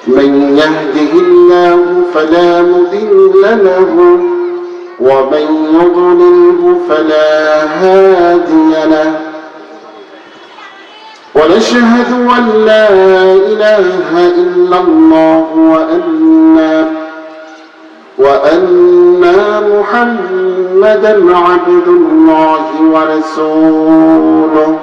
من يهده الله فلا مضل له ومن يضلله فلا هادي له ونشهد أن لا إله إلا الله وأن محمدا عبد الله ورسوله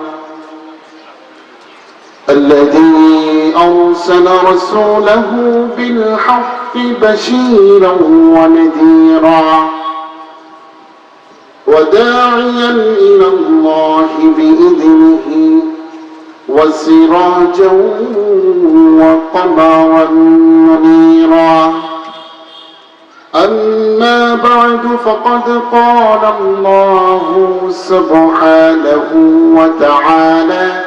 الذي أرسل رسوله بالحق بشيرا ونذيرا وداعيا إلى الله بإذنه وسراجا وقمرا منيرا أما بعد فقد قال الله سبحانه وتعالى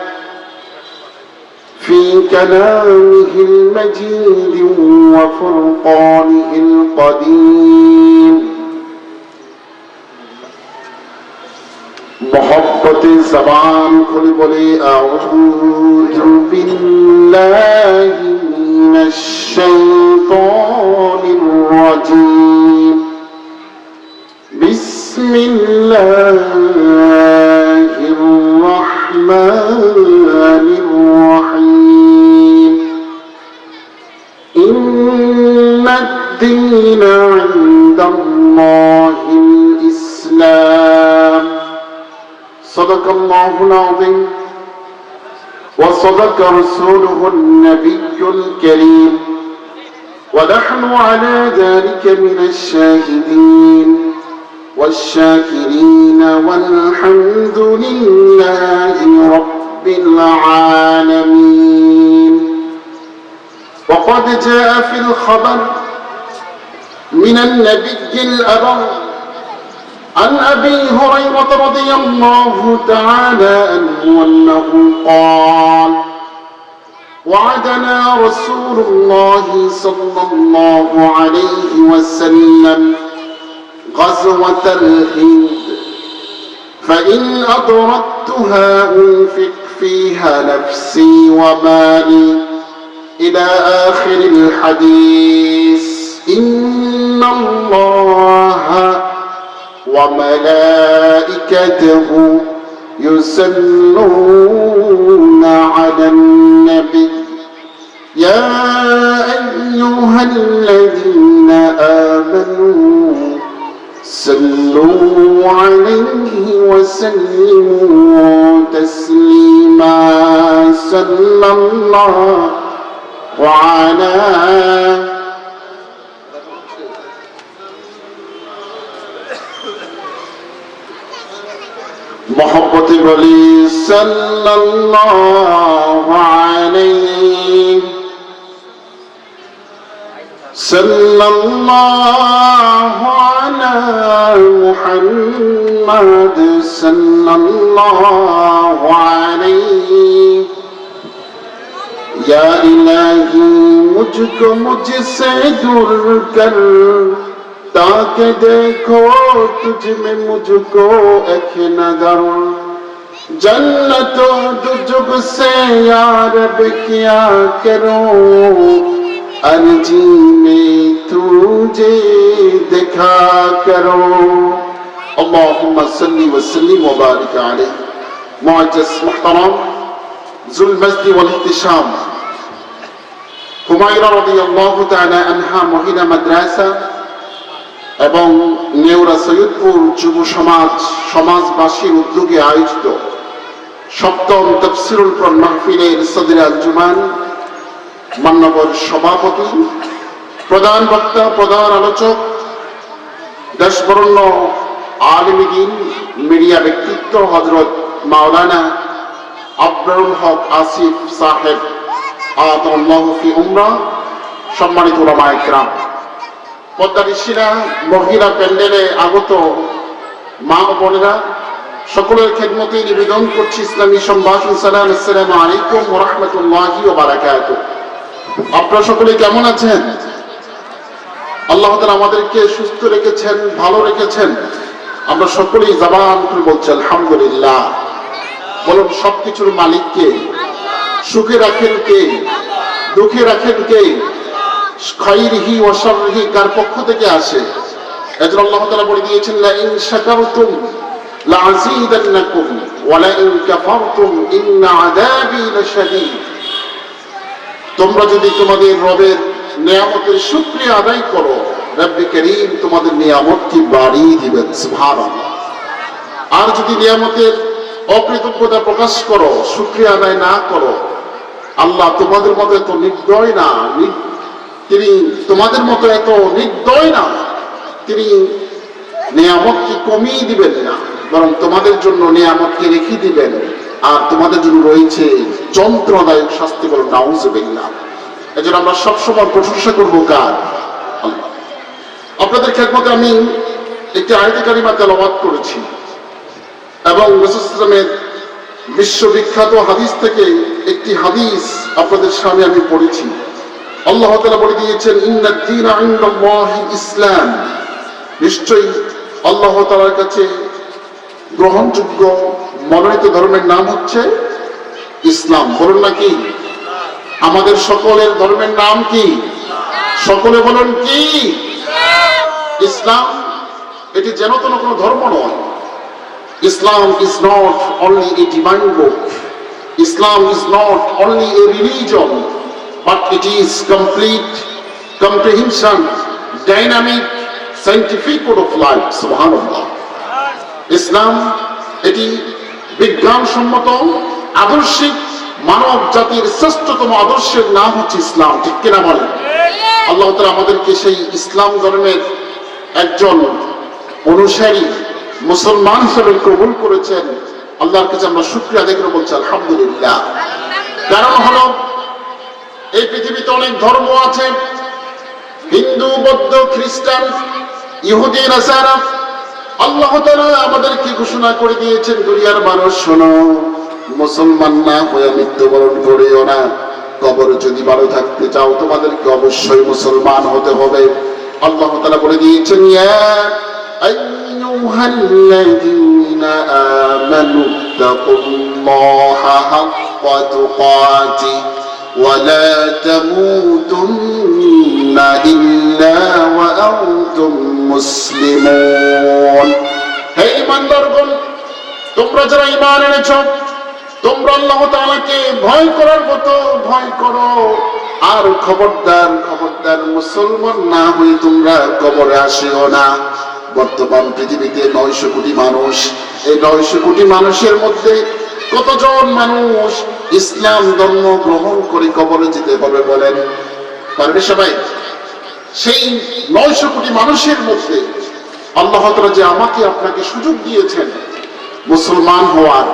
في كلامه المجيد وفرقانه القديم محبت زبان کھل بولے اعوذ باللہ من الشیطان الرجیم بسم اللہ الرحمن الرحیم ان الدین عند اللہ الاسلام صدق الله العظيم وصدق رسوله النبي الكريم ونحن على ذلك من الشاهدين والشاكرين والحمد لله رب العالمين وقد جاء في الخبر من النبي الأبر عن أبي هريرة رضي الله تعالى عنه أنه قال وعدنا رسول الله صلى الله عليه وسلم غزوة الهند فإن أدركتها أنفق فيها نفسي ومالي إلى آخر الحديث إن الله وملائكته يصلون على النبي يا أيها الذين آمنوا صلوا عليه وسلموا تسليما صلى الله على محبت بلی صلی اللہ علیہ صلی اللہ علی محمد صلی اللہ علیہ یا الہی مجھ کو مجھ سے دور کر تاکہ دیکھو تجھ میں مجھ کو ایک نظر جنت و دجب سے یا رب کیا کروں ارجی میں تجھے دکھا کرو اللہم صلی وسلم وبارک علیہ معجز محترم ذو المجد والاحتشام হুমায়রা রাদিয়াল্লাহু তাআলা আনহা মহিলা মাদ্রাসা এবং নেওরা সৈয়দপুর যুব সমাজবাসীর উদ্যোগে আয়োজিত সপ্তম তাফসীরুল কোরআন মাহফিলের সদরে আঞ্জুমান মাননীয় সভাপতি প্রধান বক্তা প্রধান আলোচক দেশবরেণ্য আলেমে দ্বীন মিডিয়া ব্যক্তিত্ব হযরত মাওলানা আব্দুল হক আসিফ সাহেব আতাল্লাহু ফি উমরা সম্মানিত উলামায়ে কিরাম পদ্মানিশিরা মহিলা প্যান্ডেলে আগত মা ও বোনেরা সকলের খেদমতে নিবেদন করছি ইসলামী সম্ভাষণ সালাম আসসালামু আলাইকুম ওয়া রাহমাতুল্লাহি ওয়া বারাকাতুহু আপনারা সকলে কেমন আছেন আল্লাহ তাআলা আমাদেরকে সুস্থ রেখেছেন ভালো রেখেছেন আমরা সকলেই জবান খুলে বলছি আলহামদুলিল্লাহ বলুন সবকিছুর মালিক কে সুখে রাখেন কে দুঃখে রাখেন কে খাইরিহি ওয়া শাররিহি কার পক্ষ থেকে আসে। এজন্য আল্লাহ তাআলা বলে দিয়েছেন লা ইন শাকারতুম লাযীদান্নাকুম ওয়া লা ইন কাফারতুম ইন্না আযাবি লাশাদীদ। তোমরা যদি তোমাদের রবের নিয়ামতের শুকরিয়া আদায় করো, রব্বে করিম তোমাদের নিয়ামতকে বাড়িয়ে দিবেন, সুবহানাল্লাহ। আর যদি নিয়ামতের অকৃতজ্ঞতা প্রকাশ করো, শুকরিয়া আদায় না করো, আল্লাহ তোমাদের মতো এত নির্দয় না, তিনি তোমাদের মতো এত নির্দয় না, তিনি নিয়ামতকে কমিয়ে দিবেন না, বরং তোমাদের জন্য নিয়ামতকে রেখে দিবেন। আর তোমাদের জন্য রয়েছে যন্ত্রণাদায়ক শাস্তি, বলে নাউযুবিল্লাহ। এজন্য আমরা সবসময় প্রশংসা করবো কার? আল্লাহ। আপনাদের খেদমতে আমি একটি আয়াতে কারিমা তেলাওয়াত করেছি এবং রাসূল সাল্লাল্লাহু আলাইহি ওয়াসাল্লামের বিশ্ববিখ্যাত হাদিস থেকে একটি হাদিস আপনাদের সামনে আমি পড়েছি। আল্লাহ তাআলা বলে দিয়েছেন ইন্নাদ দীনা ইনদাল্লাহি ইসলাম, নিশ্চয়ই আল্লাহ তাআলার কাছে গ্রহণযোগ্য মনোনীত ধর্মের নাম হচ্ছে ইসলাম। বলুন নাকি? আমাদের সকলের ধর্মের নাম কি? সকলে বলুন কি? ইসলাম। এটি যেন তেন কোনো ধর্ম নয়। Islam is not only a divine book. Islam is not only a religion, but it is complete comprehension, dynamic, scientific code of life. Subhanallah. Islam এটি বিজ্ঞানসম্মত আদর্শিক মানব জাতির শ্রেষ্ঠতম আদর্শের নাম হচ্ছে ইসলাম। ঠিক কিনা বলেন? আল্লাহ তাআলা আমাদেরকে সেই ইসলাম ধর্মের একজন অনুসারী মুসলমান হিসেবে কবুল করেছেন। আল্লাহর কাছে আমরা শুকরিয়া আদায় করে বলছি আলহামদুলিল্লাহ। কারণ হলো এই পৃথিবীতে অনেক ধর্ম আছে, হিন্দু, বৌদ্ধ, খ্রিস্টান, ইহুদি, নাসারা। আল্লাহ তাআলা আমাদেরকে ঘোষণা করে দিয়েছেন, দুনিয়ার মানুষ শোনো, মুসলমান না হয়ে মৃত্যুবরণ করিও না। কবর যদি ভালো থাকতে চাও তোমাদেরকে অবশ্যই মুসলমান হতে হবে। আল্লাহ তাআলা বলে দিয়েছেন ইয়া আইয়ুহাল্লাযীনা আমানু তাকুল্লাহা হাক্কা তুকাতিহি ওয়া লা তামুতুন্না ইল্লা ওয়া আনতুম মুসলিমুন। হে ঈমানদারগণ, তোমরা যারা ঈমান এনেছো, তোমরা আল্লাহ তাআলাকে ভয় করার মতো ভয় করো। আর খবরদার খবরদার মুসলমান না হয়ে তোমরা কবরে আসিও না। বর্তমান পৃথিবীতে 900 কোটি মানুষ, এই 900 কোটি মানুষের মধ্যে কতজন মানুষ ইসলাম ধর্ম গ্রহণ করে কবরে যেতে পারবে বলেন? পারবে সবাই? সেই 900 কোটি মানুষের মধ্যে আল্লাহ তাআলা যে আমাকে আপনাকে সুযোগ দিয়েছেন মুসলমান হওয়ার,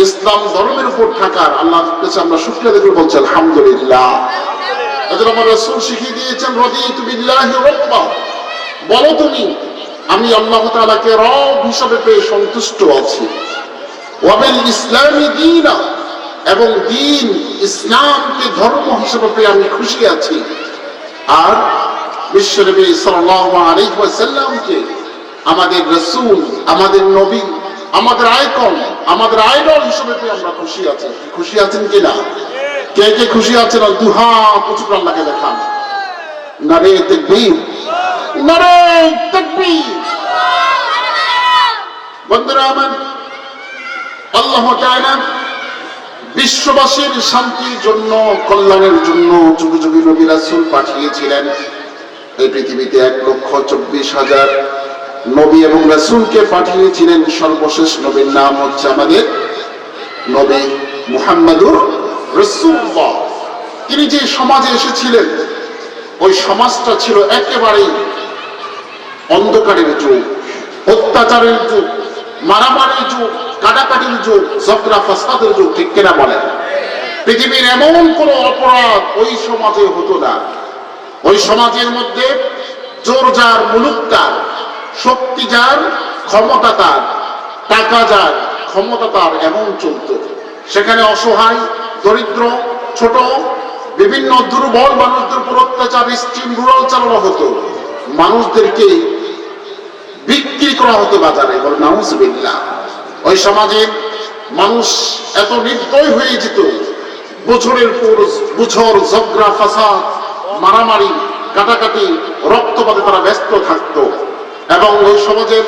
ইসলাম ধর্মের উপর থাকার, আল্লাহর কাছে আমরা শুকরিয়া আদায় করে বলছি আলহামদুলিল্লাহ। এজন্য আমার রাসূল শিখিয়ে দিয়েছেন রাদিতু বিল্লাহি রাব্বা, বলো তুমি আমি আল্লাহ তাআলাকে রব হিসেবে পেয়ে সন্তুষ্ট আছি। ওয়া বিল ইসলামি দীনা, এবং দ্বীন ইসলামকে ধর্ম হিসেবে পেয়ে আমি খুশি আছি। আর বিশ্বনবী সাল্লাল্লাহু আলাইহি ওয়াসাল্লামকে আমাদের রাসূল, আমাদের নবী, আমাদের আইকন, আমাদের আইডল হিসেবে পেয়ে আমরা খুশি আছি। খুশি আছেন কিনা? কে কে খুশি আছেন? আর দুই হাত উঁচু করে আল্লাহকে দেখান। নারে তাকবীর, নারে তাকবীর। বন্ধুরা আমার, আল্লাহ তাআলা বিশ্ববাসীর শান্তির জন্য, কল্যাণের জন্য যুগ যুগে নবী রাসূল পাঠিয়েছিলেন। এই পৃথিবীতে 1,24,000 নবী এবং রাসূলকে পাঠিয়েছিলেন। সর্বশেষ নবীর নাম হচ্ছে আমাদের নবী মুহাম্মদুর রাসূলুল্লাহ। তিনি যে সমাজে এসেছিলেন, ওই সমাজটা ছিল একেবারেই অন্ধকারের যুগ, অত্যাচারের যুগ, মারামারির যুগ, কাটাকাটির যুগ, ঝগড়া ফাসাদের যুগ। ঠিক কিনা বলেন? পৃথিবীর এমন কোনো অপরাধ ওই সমাজে হতো না। ওই সমাজের মধ্যে জোর যার, মুলুক তার, শক্তি যার, ক্ষমতা তার, টাকা যার, ক্ষমতা তার, এমন চলত। সেখানে অসহায়, দরিদ্র, ছোট, বিভিন্ন দুর্বল মানুষদের উপর অত্যাচার, স্ট্রিম রুরাল চালানো হতো। মানুষদেরকে বিক্রি করা হতো বাজারে। বলে নাউযুবিল্লাহ। ওই সমাজে মানুষ এত নির্দয় হয়ে যেত, বছরের পর বছর ঝগড়া ফাসাদ, মারামারি, কাটাকাটি, রক্তপাতে তারা ব্যস্ত থাকতো। এবং ওই সমাজের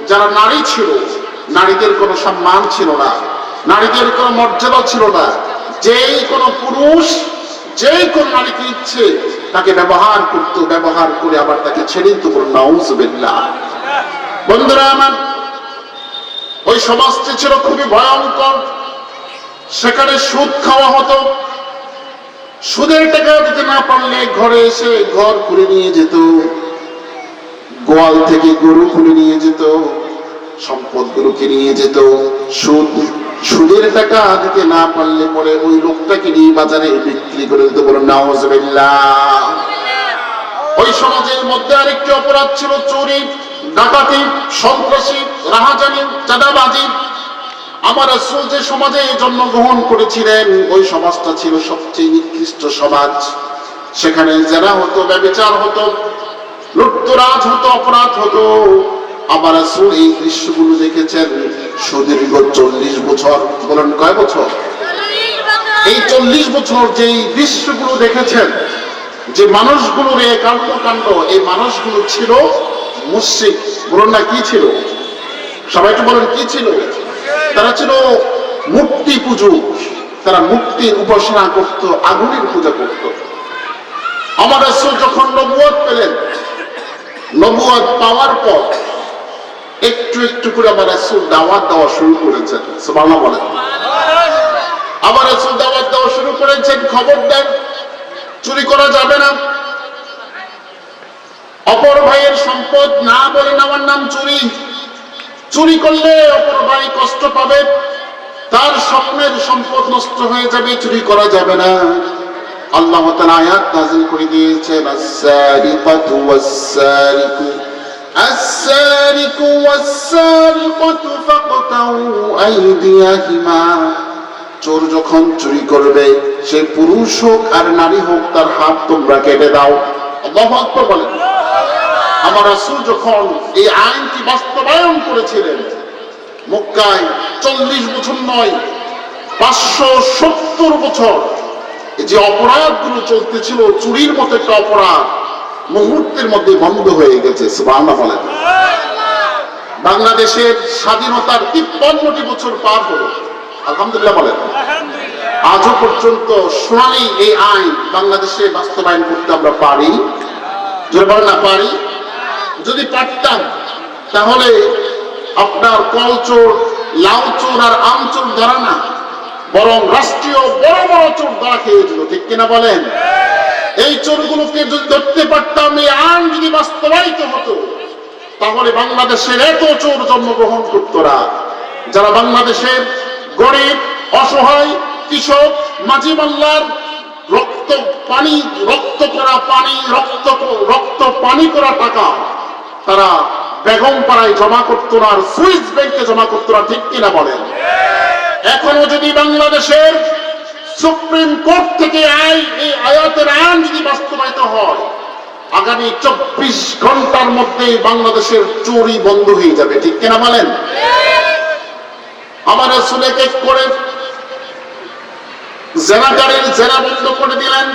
যারা নারী ছিল, নারীদের কোনো সম্মান ছিল না, নারীদের কোনো মর্যাদা ছিল না। যেই কোনো পুরুষ যেই কোন নারীকে ইচ্ছে তাকে ব্যবহার করতো, ব্যবহার করে আবার তাকে ছেড়ে দিত। নাউজুবিল্লাহ। বন্ধুরা আমার, ওই সমাজটি ছিল খুবই ভয়ঙ্কর। সেখানে সুদ খাওয়া হতো। সুদের টাকা দিতে না পারলে ঘরে এসে ঘর খুলে নিয়ে যেত, গোয়াল থেকে গরু খুলে নিয়ে যেত, সম্পদগুলোকে নিয়ে যেত। সুদের টাকা দিতে না পারলে পরে ওই লোকটাকে নিয়ে বাজারে বিক্রি করে দিতে। বলেন নাউজুবিল্লাহ। ওই সমাজের মধ্যে আরেকটি অপরাধ ছিল চুরি, ডাকাতি, সন্ত্রাসী, রাহাজানি, চাঁদাবাজি। আমার রাসূল যে সমাজে জন্মগ্রহণ করেছিলেন ওই সমাজটা ছিল সবচেয়ে নিকৃষ্ট সমাজ। সেখানে জেনা হতো, ব্যভিচার হতো, লুটতরাজ হতো, অপরাধ হতো। আমার রাসূল এই দৃশ্যগুলো দেখেছেন সুদীর্ঘ 40 বছর। বলেন কয় বছর? এই 40 বছর যেই দৃশ্যগুলো দেখেছেন, যে মানুষগুলোর এই কর্মকাণ্ড, এই মানুষগুলো ছিল মুশরিক। বলুন না কি ছিল? সবাই একটু বলেন কি ছিল? তারা ছিল মূর্তি পূজক। তারা মূর্তির উপাসনা করত, আগুনের পূজা করত। আমার রাসূল যখন নবুয়ত পেলেন, নবুয়ত পাওয়ার পর একটু একটু করে আমার রাসূল দাওয়াত দেওয়া শুরু করেছেন। সুবহানাল্লাহ বলেন। আমার রাসূল দাওয়াত দেওয়া শুরু করেছেন, খবরদার চুরি করা যাবে না, অপর ভাইয়ের সম্পদ না বলে নেওয়ার নাম চুরি। চুরি করলে অপর ভাই কষ্ট পাবে, তার স্বপ্নের সম্পদ নষ্ট হয়ে যাবে, চুরি করা যাবে না। আল্লাহ তাআলা আয়াত নাযিল করে দিয়েছেন, আস-সারিকাতু ওয়াস-সারিকু ওয়াস-সারিকাতু ফাকতাউ আইদিয়াহিমা। চোর যখন চুরি করবে, সে পুরুষ হোক আর নারী হোক, তার হাত তোমরা কেটে দাও। আল্লাহু আকবার বলেন। আমার রাসূল যখন এই আইনটি বাস্তবায়ন করেছিলেন, মক্কায় 40 বছর নয় 570 বছর যে অপরাধগুলো চলতেছিল, চুরির মতো একটা অপরাধ মুহূর্তের মধ্যে বন্ধ হয়ে গেছে। সুবহানাল্লাহ বলেন। বাংলাদেশের স্বাধীনতার 53টি বছর পার হলো, আলহামদুলিল্লাহ বলেন। আজও পর্যন্ত সোনালী এই আইন বাংলাদেশে বাস্তবায়ন করতে আমরা পারি? যদি বলেন না পারি। যদি পারতাম তাহলে আপনার কলচোর, লাউ চোর আর আম চোর ধরা না, বরং রাষ্ট্রীয় বড় বড় চোর ধরা খেয়েছিল। ঠিক কিনা বলেন? এই চোরগুলোকে যদি ধরতে পারতাম, এই আইন যদি বাস্তবায়িত হতো, তাহলে বাংলাদেশের এত চোর জন্মগ্রহণ করতো না। যারা বাংলাদেশের গরিব, অসহায়, কৃষক, মাঝি মাল্লার রক্ত পানি করা টাকা তারা বেগম পাড়ায় জমা করতো না, আর সুইস ব্যাংকে জমা করতো না। ঠিক কিনা বলেন? এখনো যদি বাংলাদেশের সুপ্রিম কোর্ট থেকে এই আয়াতের আইন যদি বাস্তবায়িত হয়, আগামী 24 ঘন্টার মধ্যে বাংলাদেশের চুরি বন্ধ হয়ে যাবে। ঠিক কিনা বলেন? আমার রাসূল এক এক করে জেনাকারীর জেনা বন্ধ করে দিলেন।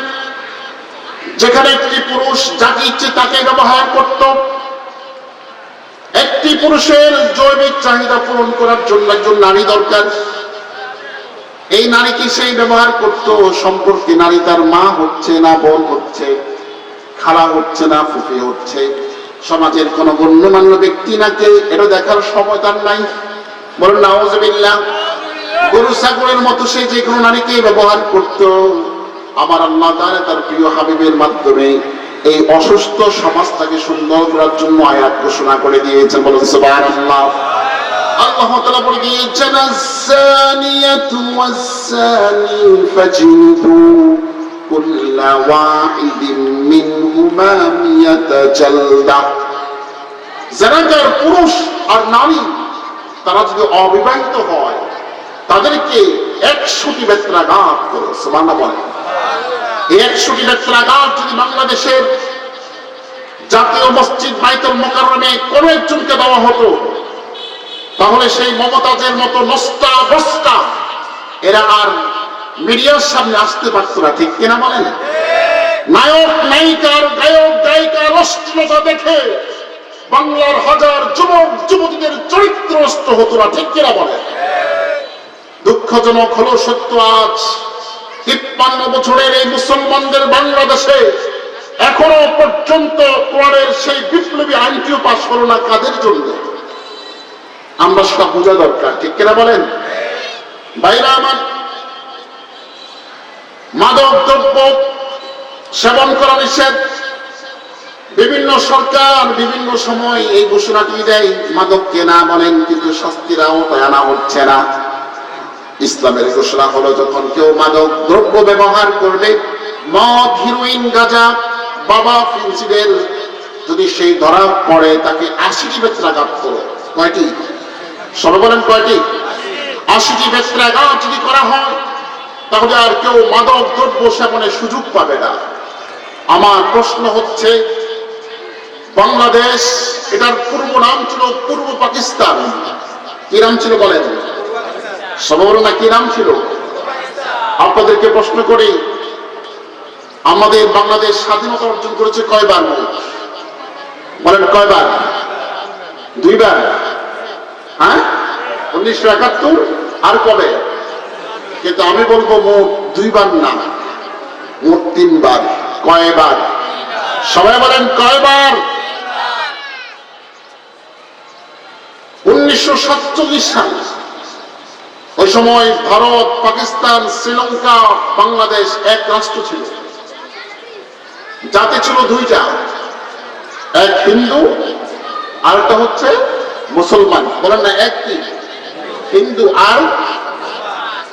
যেখানে একটি পুরুষ যাকে ইচ্ছে তাকে ব্যবহার করত, একটি পুরুষের জৈবিক চাহিদা পূরণ করার জন্য একজন নারী দরকার, এই নারীকে সেই ব্যবহার করত। সম্পর্কে নারী তার মা হচ্ছে না, বোন হচ্ছে, খালা হচ্ছে না, ফুফি হচ্ছে, সমাজের কোন গণ্যমান্য ব্যক্তি নাকি, এটা দেখার সময় তার নাই। বলুন নাউজুবিল্লাহ। গরু ছাগলের মতো সে যে কোনো নারীকে ব্যবহার করত। আমার আল্লাহ তাআলা তার প্রিয় হাবিবের মাধ্যমে এই অসুস্থ সমাজটাকে সুন্দর করার জন্য আয়াত ঘোষণা করে দিয়েছেন। বলুন সুবহানাল্লাহ। আল্লাহ তাআলা বলে দিয়েছেন, আস-সানিয়াতু ওয়াস-সানি ফাজলিদু কুল্লা ওয়াহিদিন মিনহুমা মিয়াতা জালদা। যারা পুরুষ আর নারী তারা যদি অবিবাহিত হয়, তাদেরকে 100টি বেত্রাঘাত করো। সুবহানাল্লাহ বলেন। এই 100টি বেত্রাঘাত যদি বাংলাদেশের জাতীয় মসজিদ বাইতুল মুকাররমে কোন একজনকে দেওয়া হতো, তাহলে সেই মমতাজের মতো নষ্টা বস্তা এরা আর মিডিয়ার সামনে আসতে পারত না। ঠিক কিনা বলেন? নায়ক নায়িকার গায়ক গায়িকার অশ্লীলতা দেখে বাংলার হাজার যুবক যুবতীদের চরিত্র নষ্ট হতো না, ঠিক কিনা বলে? দুঃখজনক হলো সত্য, আজ 53 বছরের এই মুসলমানদের বাংলাদেশে এখনো পর্যন্ত কোরআনের সেই বিপ্লবী আইনটিও পাশ হলো না। কাদের জন্য? আমরা সেটা বোঝা দরকার, ঠিক কিনা বলেন? ভাইরা আমার, মাদক দ্রব্য সেবন করা নিষেধ। বিভিন্ন সরকার বিভিন্ন সময় এই ঘোষণাটি দেয় মাদক কেনা বলেন, কিন্তু শাস্তির আওতায় আনা হচ্ছে না। ইসলামের ঘোষণা হলো, যখন কেউ মাদক দ্রব্য ব্যবহার করবে, মদ, হিরোইন, গাঁজা, বাবা, ফেন্সিডেল, যদি সেই ধরা পড়ে তাকে 80টি বেত্রাঘাত করো। কয়টি? সবাই বলেন কয়টি? 80টি বেত্রাঘাত যদি করা হয়, তাহলে আর কেউ মাদক দ্রব্য সেবনের সুযোগ পাবে না। আমার প্রশ্ন হচ্ছে, বাংলাদেশ, এটার পূর্ব নাম ছিল পূর্ব পাকিস্তান। কি নাম ছিল বলেন? সবাই বলো না, কি নাম ছিল? আপনাদেরকে প্রশ্ন করি, আমাদের বাংলাদেশ স্বাধীনতা অর্জন করেছে কয়বার? বলেন কয়বার? 2 বার। হ্যাঁ, 1971 আর কবে? কিন্তু আমি বলবো মোট 2 বার না, মোট 3 বার। কয়বার? সবাই বলেন কয়বার? 1947 সাল, ওই সময় ভারত, পাকিস্তান, শ্রীলঙ্কা, বাংলাদেশ এক রাষ্ট্র ছিল। জাতি ছিল 2টা, এক হিন্দু আর একটা হচ্ছে মুসলমান। বলেন না, এক কি? হিন্দু আর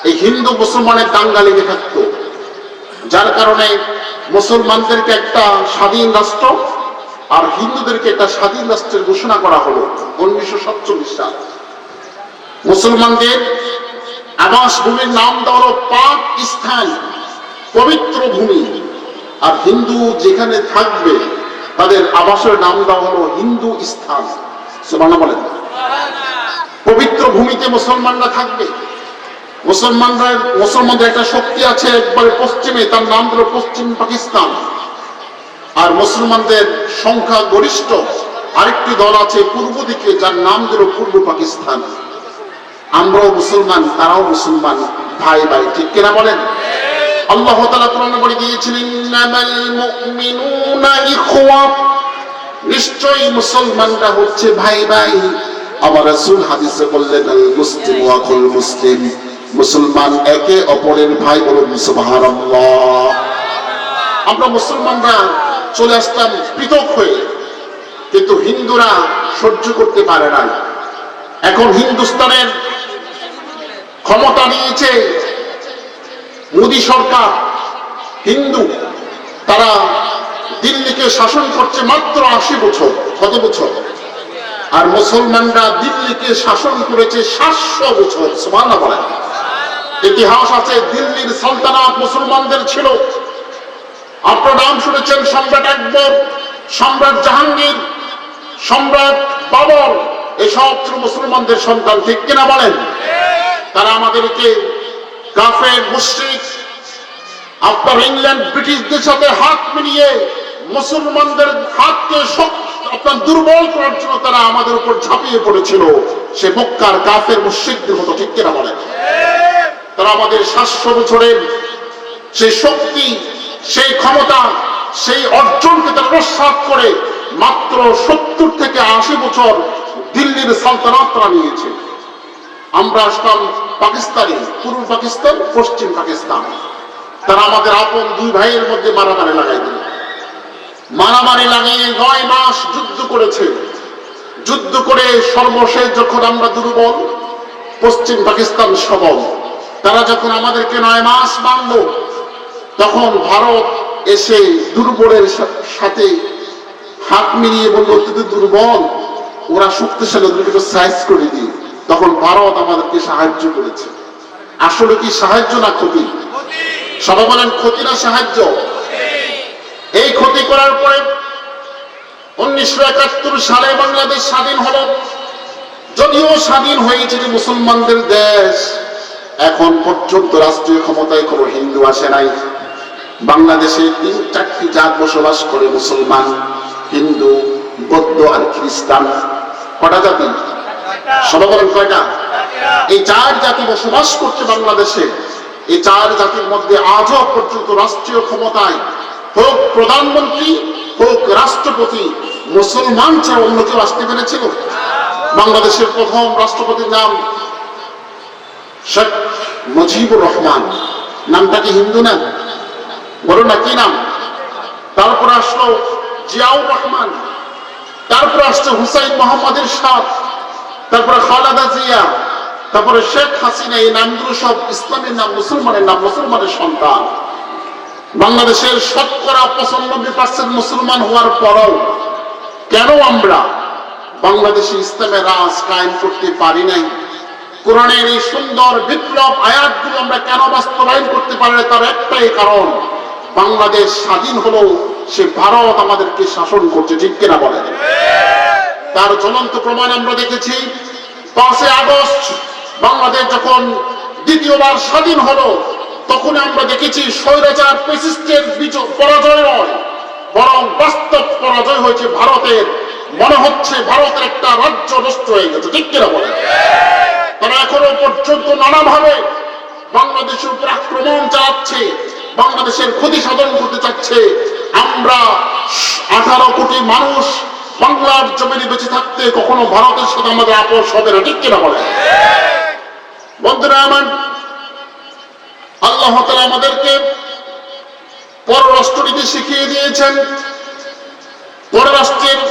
এই হিন্দু মুসলমানের দাঙ্গা লেগে থাকতো, যার কারণে মুসলমানদেরকে একটা স্বাধীন রাষ্ট্র আর হিন্দুদেরকে একটা স্বাধীন রাষ্ট্রের ঘোষণা করা হলো 1947 সাল। মুসলমানদের আবাস ভূমির নাম দেওয়া হলো পাকিস্তান, পবিত্র ভূমি, আর হিন্দু যেখানে থাকবে তাদের আবাসের নাম দেওয়া হলো হিন্দু স্থান। সুবহানাল্লাহ বলেন। পবিত্র ভূমিতে মুসলমানরা থাকবে। মুসলমানদের একটা শক্তি আছে একবারে পশ্চিমে, তার নাম হলো পশ্চিম পাকিস্তান। আর মুসলমানদের সংখ্যা গরিষ্ঠ আরেকটি দল আছে পূর্ব দিকে, যার নাম হলো পূর্ব পাকিস্তান। আমরাও মুসলমান, তারাও মুসলমান, ভাই ভাই, ঠিক কিনা বলেন? আল্লাহ তাআলা কোরআনে বলে দিয়েছেন, ইন্নামাল মুমিনুনা ইখওয়া, নিশ্চয়ই মুসলমানরা হচ্ছে ভাই ভাই। আমার রাসূল হাদিসে বললেন, আল মুসলিমু আখুল মুসলিম, মুসলমান একে অপরের ভাই। বলুন সুবহানাল্লাহ। আমরা মুসলমানরা চলে আসলাম পৃথক হয়ে, কিন্তু হিন্দুরা সহ্য করতে পারে না। এখন হিন্দুস্তানের ক্ষমতা নিয়েছে মোদী সরকার, হিন্দু, তারা দিল্লিকে শাসন করছে মাত্র 80 বছর। কত বছর? আর মুসলমানরা দিল্লিকে শাসন করেছে 700 বছর। সুবহানাল্লাহ বলেন। ইতিহাস আছে, দিল্লির সালতানাত মুসলমানদের ছিল। আপনার নাম শুনেছেন সম্রাট আকবর, সম্রাট জাহাঙ্গীর, সম্রাট বাবর, এসব ছিল মুসলমানদের সন্তান, ঠিক কিনা বলেন? তারা আমাদেরকে কাফের, মুশরিক, আপনার ইংল্যান্ড, ব্রিটিশদের সাথে হাত মিলিয়ে মুসলমানদের হাতকে আপনার দুর্বল করার জন্য তারা আমাদের উপর ঝাঁপিয়ে পড়েছিল, সে মক্কার কাফের মুশরিকদের মতো, ঠিক কিনা বলেন? তারা আমাদের 700 বছরের সেই শক্তি, সেই ক্ষমতা, সেই অর্জনকে তারা নস্যাৎ করে মাত্র 70 থেকে 80 বছর দিল্লির সালতানাত তারা নিয়েছে। আমরা আসলাম পাকিস্তানি, পূর্ব পাকিস্তান, পশ্চিম পাকিস্তান। তারা আমাদের আপন 2 ভাইয়ের মধ্যে মারামারি লাগাই দিল। মারামারি লাগিয়ে 9 মাস যুদ্ধ করেছে। যুদ্ধ করে সর্বশেষ যখন আমরা দুর্বল, পশ্চিম পাকিস্তান সবল। তারা যখন আমাদেরকে 9 মাস মারল, তখন ভারত এসে দুর্বলের সাথে হাত মিলিয়ে বলল, তুই দুর্বল, ওরা শক্তিশালী, ওদেরকে একটু সাইজ করে দিই। তখন ভারত আমাদেরকে সাহায্য করেছে। আসলে কি সাহায্য না ক্ষতি? সবাই বলেন ক্ষতি না সাহায্য? এই ক্ষতি করার পরে 1971 সালে বাংলাদেশ স্বাধীন হলো। যদিও স্বাধীন হয়েছে যে মুসলমানদের দেশ, এখন পর্যন্ত রাষ্ট্রীয় ক্ষমতায় কোনো হিন্দু আসে নাই। বাংলাদেশে 3-4টি জাত বসবাস করে, মুসলমান, হিন্দু, বৌদ্ধ আর খ্রিস্টান। কটা জাতি? সবাই বলেন কয়টা? এই 4 জাতি বসবাস করছে বাংলাদেশে। এই 4 জাতির মধ্যে আজও পর্যন্ত রাষ্ট্রীয় ক্ষমতায় হোক প্রধানমন্ত্রী হোক রাষ্ট্রপতি মুসলমান ছাড়া অন্য কেউ আসতে পেরেছিল? বাংলাদেশের প্রথম রাষ্ট্রপতির নাম শেখ মুজিবুর রহমান। নামটা কি হিন্দু না? বলো না, কি নাম? তারপরে আসলো জিয়াউর রহমান, তারপরে আসছে হুসাইন মোহাম্মদ এরশাদ, তারপরে খালেদা জিয়া, তারপরে শেখ হাসিনা। এই নামগুলো সব ইসলামের নাম, মুসলমানের নাম, মুসলমানের সন্তান। বাংলাদেশের শতকরা 95% মুসলমান হওয়ার পরও কেন আমরা বাংলাদেশে ইসলামের রাজ কায়েম করতে পারি নাই? কোরআনের এই সুন্দর বিপ্লব আয়াতগুলো আমরা কেন বাস্তবায়ন করতে পারি না? তার একটাই কারণ, বাংলাদেশ স্বাধীন হলো সে ভারত আমাদেরকে শাসন করছে। ঠিক কিনা বলেন? তার জ্বলন্ত প্রমাণ আমরা দেখেছি 5 আগস্ট বাংলাদেশ যখন দ্বিতীয়বার স্বাধীন হলো, তখন আমরা দেখেছি স্বৈরাচার ফ্যাসিস্টের পরাজয় নয়, বরং বাস্তব পরাজয় হয়েছে ভারতের। মনে হচ্ছে ভারতের একটা রাজ্য নষ্ট হয়ে গেছে। ঠিক কিনা বলেন? তারা এখনো পর্যন্ত নানাভাবে বাংলাদেশের উপর আক্রমণ চালাচ্ছে, বাংলাদেশের ক্ষতি সাধন করতে চাচ্ছে। আমরা 18 কোটি মানুষ বাংলার জমিনে বেঁচে থাকতে কখনো ভারতের সাথে আমাদের আপোষ হবে না। ঠিক কিনা বলেন? বন্ধুরা আমার, আল্লাহ তাআলা আমাদেরকে পররাষ্ট্রনীতি শিখিয়ে দিয়েছেন। পররাষ্ট্রের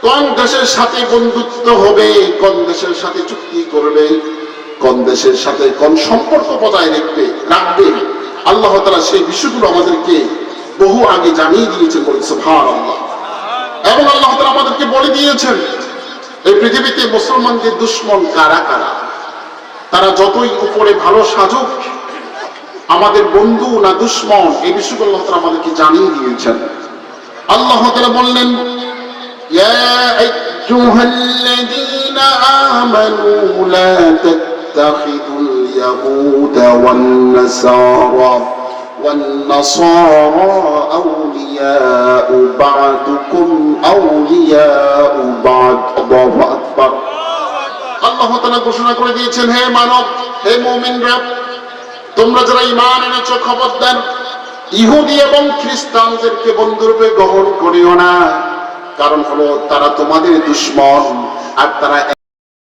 কোন দেশের সাথে বন্ধুত্ব হবে, কোন দেশের সাথে চুক্তি করবে, কোন দেশের সাথে কোন সম্পর্ক বজায় রাখবে, আল্লাহ তাআলা সেই বিষয়গুলো আমাদেরকে বহু আগে জানিয়ে দিয়েছেন। বলেন সুবহানাল্লাহ। এবং আল্লাহ তাআলা আমাদেরকে বলে দিয়েছেন এই পৃথিবীতে মুসলমানদের দুশমন কারা কারা। তারা যতই উপরে ভালো সাজুক, আমাদের বন্ধু না দুশমন, এই বিষয়গুলো আল্লাহ তাআলা আমাদেরকে জানিয়ে দিয়েছেন। আল্লাহ তাআলা বললেন, ইয়া আইয়ুহাল্লাযীনা আমানু লা তাত্তাখিযুল ইয়াহুদা ওয়ান নাসারা আউলিয়াউ বা'দুকুম আউলিয়াউ বা'দ। আল্লাহু আকবার। আল্লাহ তাআলা ঘোষণা করে দিয়েছেন, হে মানব, হে মুমিনরা, তোমরা যারা ঈমান এনেছো, খবরদার ইহুদি এবং খ্রিস্টানদেরকে বন্ধুরূপে গ্রহণ করিও না। কারণ হলো তারা তোমাদের দুশমন, আর তারা